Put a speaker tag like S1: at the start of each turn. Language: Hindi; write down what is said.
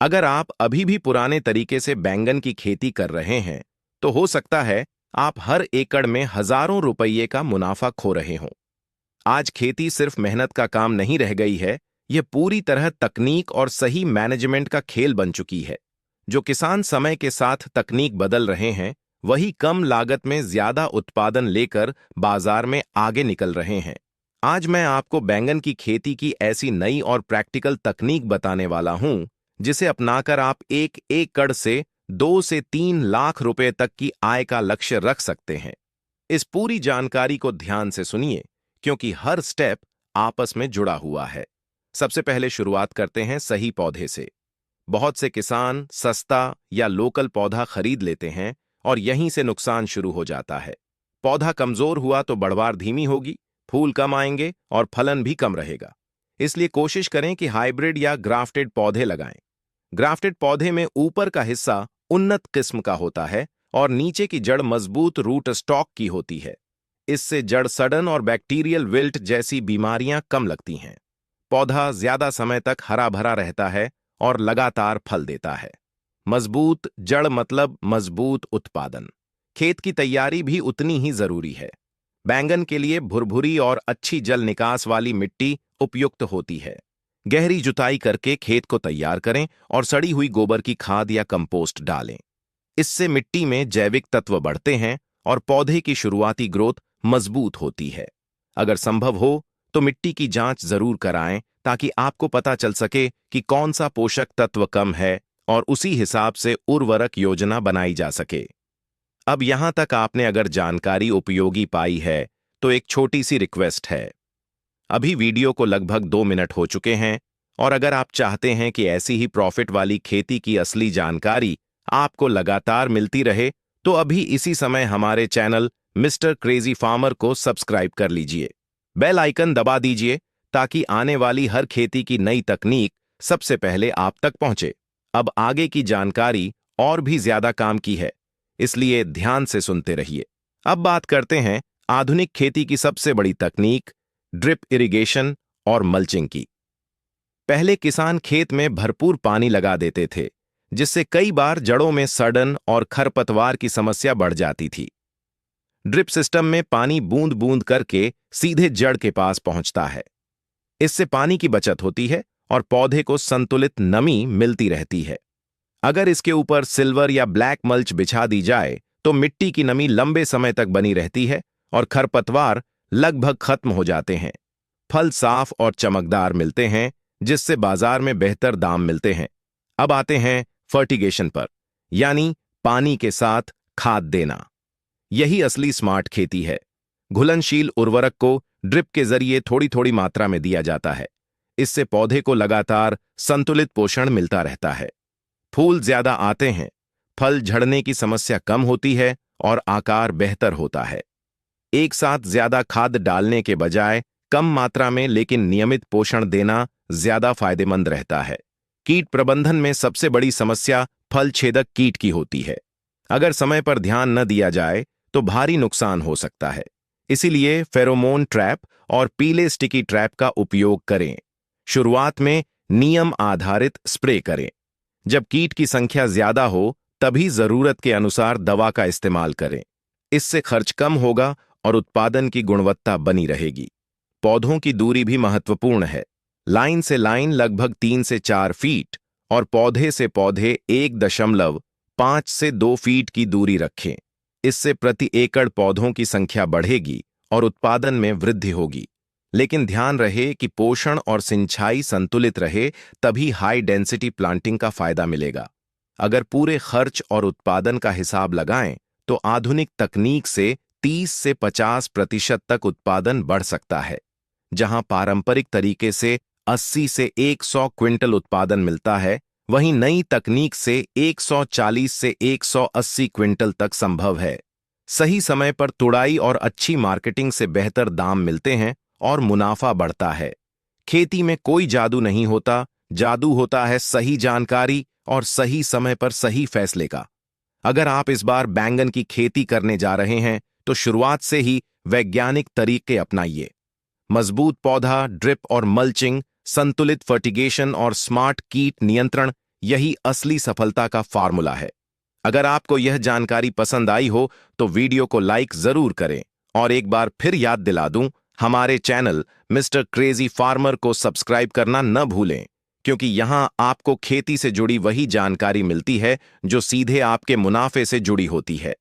S1: अगर आप अभी भी पुराने तरीके से बैंगन की खेती कर रहे हैं, तो हो सकता है आप हर एकड़ में हजारों रुपये का मुनाफा खो रहे हों। आज खेती सिर्फ मेहनत का काम नहीं रह गई है, यह पूरी तरह तकनीक और सही मैनेजमेंट का खेल बन चुकी है। जो किसान समय के साथ तकनीक बदल रहे हैं, वही कम लागत में ज्यादा उत्पादन लेकर बाजार में आगे निकल रहे हैं। आज मैं आपको बैंगन की खेती की ऐसी नई और प्रैक्टिकल तकनीक बताने वाला हूं, जिसे अपनाकर आप 1 एकड़ से 2 से 3 लाख रुपए तक की आय का लक्ष्य रख सकते हैं। इस पूरी जानकारी को ध्यान से सुनिए, क्योंकि हर स्टेप आपस में जुड़ा हुआ है। सबसे पहले शुरुआत करते हैं सही पौधे से। बहुत से किसान सस्ता या लोकल पौधा खरीद लेते हैं और यहीं से नुकसान शुरू हो जाता है। पौधा कमजोर हुआ तो बढ़वार धीमी होगी, फूल कम आएंगे और फलन भी कम रहेगा। इसलिए कोशिश करें कि हाइब्रिड या ग्राफ्टेड पौधे लगाएं। ग्राफ्टेड पौधे में ऊपर का हिस्सा उन्नत किस्म का होता है और नीचे की जड़ मजबूत रूट स्टॉक की होती है। इससे जड़ सड़न और बैक्टीरियल विल्ट जैसी बीमारियां कम लगती हैं। पौधा ज्यादा समय तक हरा भरा रहता है और लगातार फल देता है। मजबूत जड़ मतलब मजबूत उत्पादन। खेत की तैयारी भी उतनी ही जरूरी है। बैंगन के लिए भुरभुरी और अच्छी जल निकास वाली मिट्टी उपयुक्त होती है। गहरी जुताई करके खेत को तैयार करें और सड़ी हुई गोबर की खाद या कंपोस्ट डालें। इससे मिट्टी में जैविक तत्व बढ़ते हैं और पौधे की शुरुआती ग्रोथ मजबूत होती है। अगर संभव हो तो मिट्टी की जांच जरूर कराएं, ताकि आपको पता चल सके कि कौन सा पोषक तत्व कम है और उसी हिसाब से उर्वरक योजना बनाई जा सके। अब यहां तक आपने अगर जानकारी उपयोगी पाई है, तो एक छोटी सी रिक्वेस्ट है। अभी वीडियो को लगभग 2 मिनट हो चुके हैं, और अगर आप चाहते हैं कि ऐसी ही प्रॉफिट वाली खेती की असली जानकारी आपको लगातार मिलती रहे, तो अभी इसी समय हमारे चैनल मिस्टर क्रेजी फार्मर को सब्सक्राइब कर लीजिए। बेल आइकन दबा दीजिए, ताकि आने वाली हर खेती की नई तकनीक सबसे पहले आप तक पहुंचे। अब आगे की जानकारी और भी ज्यादा काम की है, इसलिए ध्यान से सुनते रहिए। अब बात करते हैं आधुनिक खेती की सबसे बड़ी तकनीक, ड्रिप इरिगेशन और मल्चिंग की। पहले किसान खेत में भरपूर पानी लगा देते थे, जिससे कई बार जड़ों में सड़न और खरपतवार की समस्या बढ़ जाती थी। ड्रिप सिस्टम में पानी बूंद बूंद करके सीधे जड़ के पास पहुंचता है। इससे पानी की बचत होती है और पौधे को संतुलित नमी मिलती रहती है। अगर इसके ऊपर सिल्वर या ब्लैक मल्च बिछा दी जाए, तो मिट्टी की नमी लंबे समय तक बनी रहती है और खरपतवार लगभग खत्म हो जाते हैं। फल साफ और चमकदार मिलते हैं, जिससे बाजार में बेहतर दाम मिलते हैं। अब आते हैं फर्टिगेशन पर, यानी पानी के साथ खाद देना। यही असली स्मार्ट खेती है। घुलनशील उर्वरक को ड्रिप के जरिए थोड़ी थोड़ी मात्रा में दिया जाता है। इससे पौधे को लगातार संतुलित पोषण मिलता रहता है। फूल ज्यादा आते हैं, फल झड़ने की समस्या कम होती है और आकार बेहतर होता है। एक साथ ज्यादा खाद डालने के बजाय कम मात्रा में लेकिन नियमित पोषण देना ज्यादा फायदेमंद रहता है। कीट प्रबंधन में सबसे बड़ी समस्या फल छेदक कीट की होती है। अगर समय पर ध्यान न दिया जाए, तो भारी नुकसान हो सकता है। इसीलिए फेरोमोन ट्रैप और पीले स्टिकी ट्रैप का उपयोग करें। शुरुआत में नियम आधारित स्प्रे करें। जब कीट की संख्या ज्यादा हो, तभी जरूरत के अनुसार दवा का इस्तेमाल करें। इससे खर्च कम होगा और उत्पादन की गुणवत्ता बनी रहेगी। पौधों की दूरी भी महत्वपूर्ण है। लाइन से लाइन लगभग 3 से 4 फीट और पौधे से पौधे 1.5 से 2 फीट की दूरी रखें। इससे प्रति एकड़ पौधों की संख्या बढ़ेगी और उत्पादन में वृद्धि होगी। लेकिन ध्यान रहे कि पोषण और सिंचाई संतुलित रहे, तभी हाई डेंसिटी प्लांटिंग का फायदा मिलेगा। अगर पूरे खर्च और उत्पादन का हिसाब लगाएं, तो आधुनिक तकनीक से 30 से 50% तक उत्पादन बढ़ सकता है। जहां पारंपरिक तरीके से 80 से 100 क्विंटल उत्पादन मिलता है, वहीं नई तकनीक से 140 से 180 क्विंटल तक संभव है। सही समय पर तुड़ाई और अच्छी मार्केटिंग से बेहतर दाम मिलते हैं और मुनाफा बढ़ता है। खेती में कोई जादू नहीं होता, जादू होता है सही जानकारी और सही समय पर सही फैसले का। अगर आप इस बार बैंगन की खेती करने जा रहे हैं, तो शुरुआत से ही वैज्ञानिक तरीके अपनाइए। मजबूत पौधा, ड्रिप और मल्चिंग, संतुलित फर्टिगेशन और स्मार्ट कीट नियंत्रण, यही असली सफलता का फॉर्मूला है। अगर आपको यह जानकारी पसंद आई हो तो वीडियो को लाइक जरूर करें और एक बार फिर याद दिला दूं, हमारे चैनल मिस्टर क्रेजी फार्मर को सब्सक्राइब करना न भूलें, क्योंकि यहां आपको खेती से जुड़ी वही जानकारी मिलती है जो सीधे आपके मुनाफे से जुड़ी होती है।